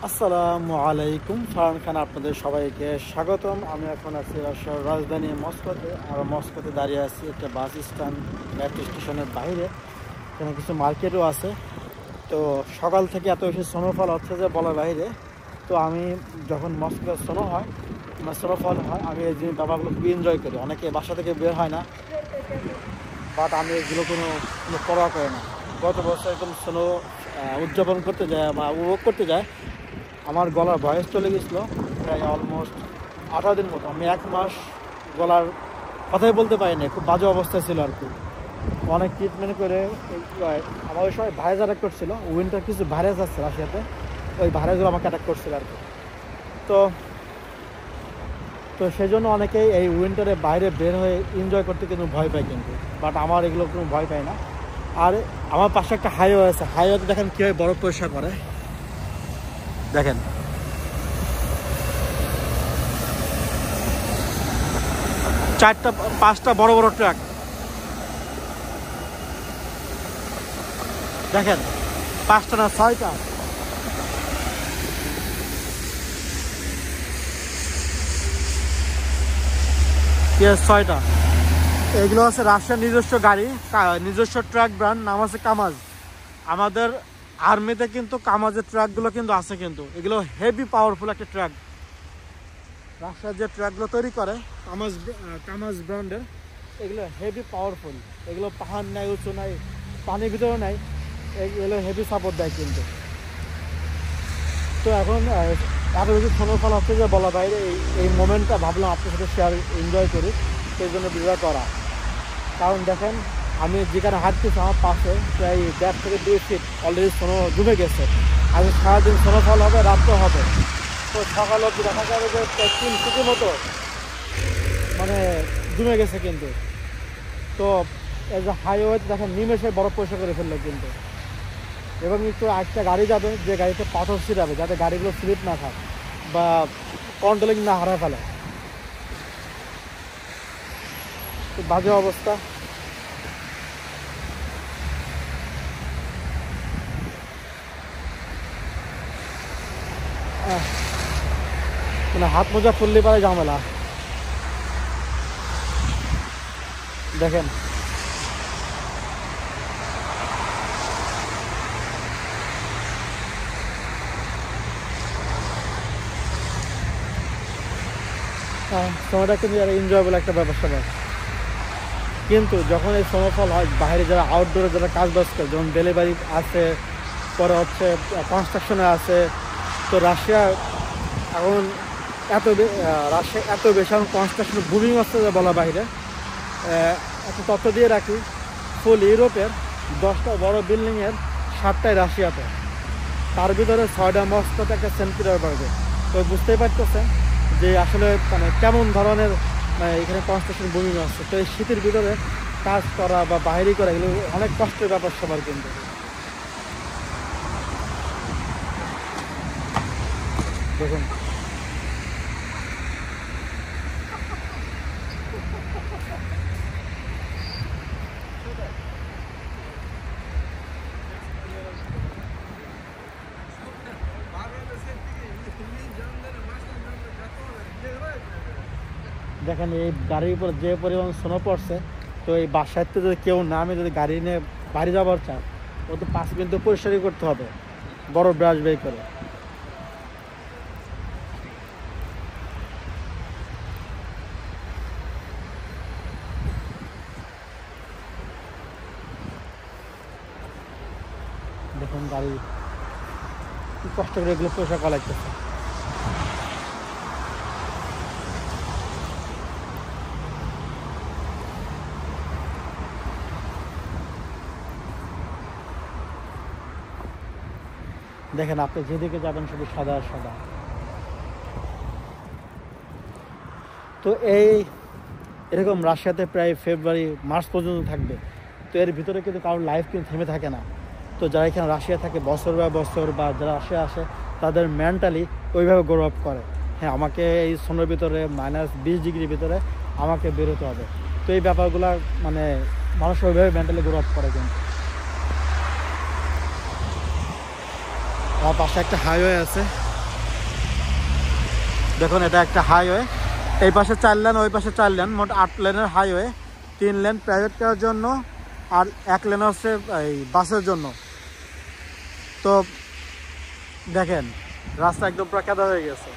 আসসালামু আলাইকুম। ফারহান খান আপনাদের সবাইকে স্বাগতম। আমি এখন আছি রাশিয়ার রাজধানী মস্কোতে। আর মস্কোতে দাঁড়িয়ে আছি একটা বাস স্ট্যান্ড, মেট্রো স্টেশনের বাইরে। এখানে কিছু মার্কেটও আছে। তো সকাল থেকে এত বেশি স্নোফল হচ্ছে যে বলার বাইরে। তো আমি যখন মস্কোতে স্নোফল হয় আমি এই জিনিস ব্যাপারগুলো খুবই এনজয় করি। অনেকে বাসা থেকে বের হয় না, বাট আমি এগুলো কোনো কোনো পরোয়া করি না। গত বছর এরকম স্নো উদযাপন করতে যায় বা উপভোগ করতে যায়, আমার গলার ভয়েস চলে গেছিলো প্রায় অলমোস্ট 18 দিন মতো। আমি 1 মাস গলার কথাই বলতে পারিনি, খুব বাজে অবস্থা ছিল আর কি। অনেক ট্রিটমেন্ট করে আমার ওই সময় ভাইরাস অ্যাটাক করছিল, উইন্টার কিছু ভাইরাস আছে রাশিয়াতে, ওই ভাইরাসগুলো আমাকে অ্যাটাক করছিল আর কি। তো তো সেই জন্য অনেকেই এই উইন্টারে বাইরে বের হয়ে এনজয় করতে কিন্তু ভয় পায় কিন্তু, বাট আমার এগুলো কোনো ভয় পাই না। আর আমার পাশে একটা হাইওয়ে আছে, হাইওয়েতে দেখেন কীভাবে বরফ পরিষ্কার করে, দেখেন। চারটা পাঁচটা বড় বড় ট্রাক দেখেন, 5টা না 6টা। ইয়েস, 6টা। এগুলো আছে রাশিয়ার নিজস্ব গাড়ি, নিজস্ব ট্রাক ব্র্যান্ড, নাম আছে কামাজ। আমাদের আর্মিতে কিন্তু কামাজের ট্রাকগুলো কিন্তু আছে, কিন্তু এগুলো হেভি পাওয়ারফুল একটা ট্রাক। রাশিয়ার যে ট্রাকগুলো তৈরি করে কামাজ ব্র্যান্ডের, এগুলো হেভি পাওয়ারফুল। এগুলো পাহাড় নাই, উঁচু নাই, পানির ভিতরে নাই, এগুলো হেভি সাপোর্ট দেয় কিন্তু। তো এখন এত বেশি স্নোফল হচ্ছে যে বলা বাইরে। এই মোমেন্টটা ভাবলাম আপনার সাথে এনজয় করি, সেই জন্য ভিডিও করা। কারণ দেখেন, আমি যেখানে হাঁটতেছি আমার পাশে প্রায় 1.5 থেকে 2 ফিট অলরেডি স্নো জমে গেছে। আজকে সারাদিন স্নোফল হবে, রাত্রেও হবে। তো সকাল অবধি দেখা যাবে যে 3 ফিটের মতো মানে জমে গেছে কিন্তু। তো এই যে হাইওয়েতে দেখেন নিমেষে বরফ পরিষ্কার করে ফেললো কিন্তু। এবং একটু একটা গাড়ি যাবে, যে গাড়িতে পাথর ছিটাবে, যাতে গাড়িগুলো স্লিপ না খায় বা কন্ট্রোলিং না হারায় ফেলে। খুব বাজে অবস্থা। মানে হাত মোজা ফুললে পারে ঝামেলা। দেখেন সময়টা কিন্তু এনজয়েবল একটা ব্যাপার স্যাপার। কিন্তু যখন এই স্নোফল হয়, বাইরে যারা আউটডোরে যারা কাজ বাজ করে, যেমন ডেলিভারি আছে, পরে হচ্ছে কনস্ট্রাকশনে আছে। তো রাশিয়া এখন রাশিয়া এত বেশি এখন কনস্ট্রাকশন বুমিং হচ্ছে যে বলা বাইরে। একটা তথ্য দিয়ে রাখি, ফুল ইউরোপের 10টা বড় বিল্ডিংয়ের 7টাই রাশিয়াতে, তার ভিতরে 6টা মস্কোতে, একটা সেন্ট পিটারবার্গে। তো বুঝতেই পারতেছেন যে আসলে মানে কেমন ধরনের এখানে কনস্ট্রাকশন বুমিং হচ্ছে। তো এই শীতের ভিতরে কাজ করা বা বাইরে করা এগুলো অনেক কষ্টের ব্যাপার সবার কিন্তু। দেখুন দেখেন এই গাড়ির উপর যে পরিমাণ স্নো পড়ছে। তো এই বাসাতে যদি কেউ না, আমি যদি গাড়ি নিয়ে বাড়ি যাবার চাই, ও তো 5 মিনিট পরিষ্কারই করতে হবে বড় ব্রাশ বের করে। দেখুন গাড়ি কি কষ্ট করে এগুলো পরিষ্কার করা লাগতেছে। দেখেন আপনি যেদিকে যাবেন শুধু সাদা আর সাদা। তো এরকম রাশিয়াতে প্রায় ফেব্রুয়ারি মার্চ পর্যন্ত থাকবে। তো এর ভিতরে কিন্তু কারোর লাইফ কিন্তু থেমে থাকে না। তো যারা এখানে রাশিয়া থাকে বছর বা যারা রাশিয়া আসে, তাদের মেন্টালি ওইভাবে গ্রো আপ করে। হ্যাঁ, আমাকে এই স্নোর ভিতরে -20 ডিগ্রির ভিতরে আমাকে বেরোতে হবে। তো এই ব্যাপারগুলো মানে মানুষ ওইভাবে মেন্টালি গ্রো আপ করে কিন্তু। আমার পাশে একটা হাইওয়ে আছে, দেখুন এটা একটা হাইওয়ে, এই পাশে 4 লেন, ওই পাশে 4 লেন, মোট 8 লেনের হাইওয়ে। 3 লেন প্রাইভেট কারের জন্য আর 1 লেন হচ্ছে এই বাসের জন্য। তো দেখেন রাস্তা একদম পুরো কাদা হয়ে গেছে।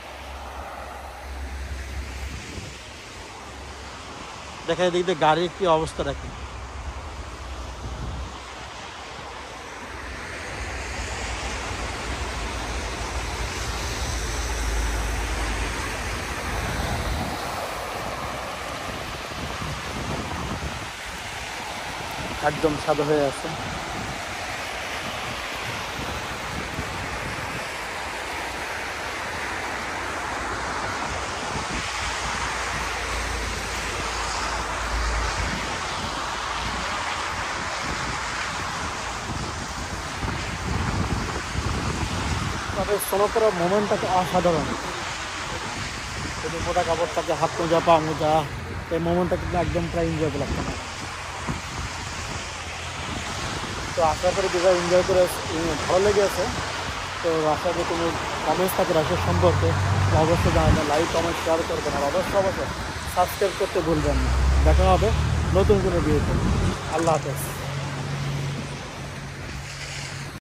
দেখেন এদিক দিয়ে গাড়ির কি অবস্থা দেখেন। একদম সাদা হয়ে আছে। তবে স্নো করার মোমেন্টটা অসাধারণ। যদি মোটা কাপড় থাকে, হাত মোজা, পা মোজা, এই মোমেন্টটা কিন্তু একদম প্রায় এনজয়েবল একটা। তো আশা করি যেটা এনজয় করে ভালো লেগেছে। তো আশা করি কোনো কমেন্টস থাকে রাশিয়া সম্পর্কে অবশ্যই জানাবেন, লাইক কমেন্ট শেয়ার করবেন, আর অবশ্যই সাবস্ক্রাইব করতে ভুলবেন না। দেখা হবে নতুন কোনো ভিডিওতে। আল্লাহ হাফেজ।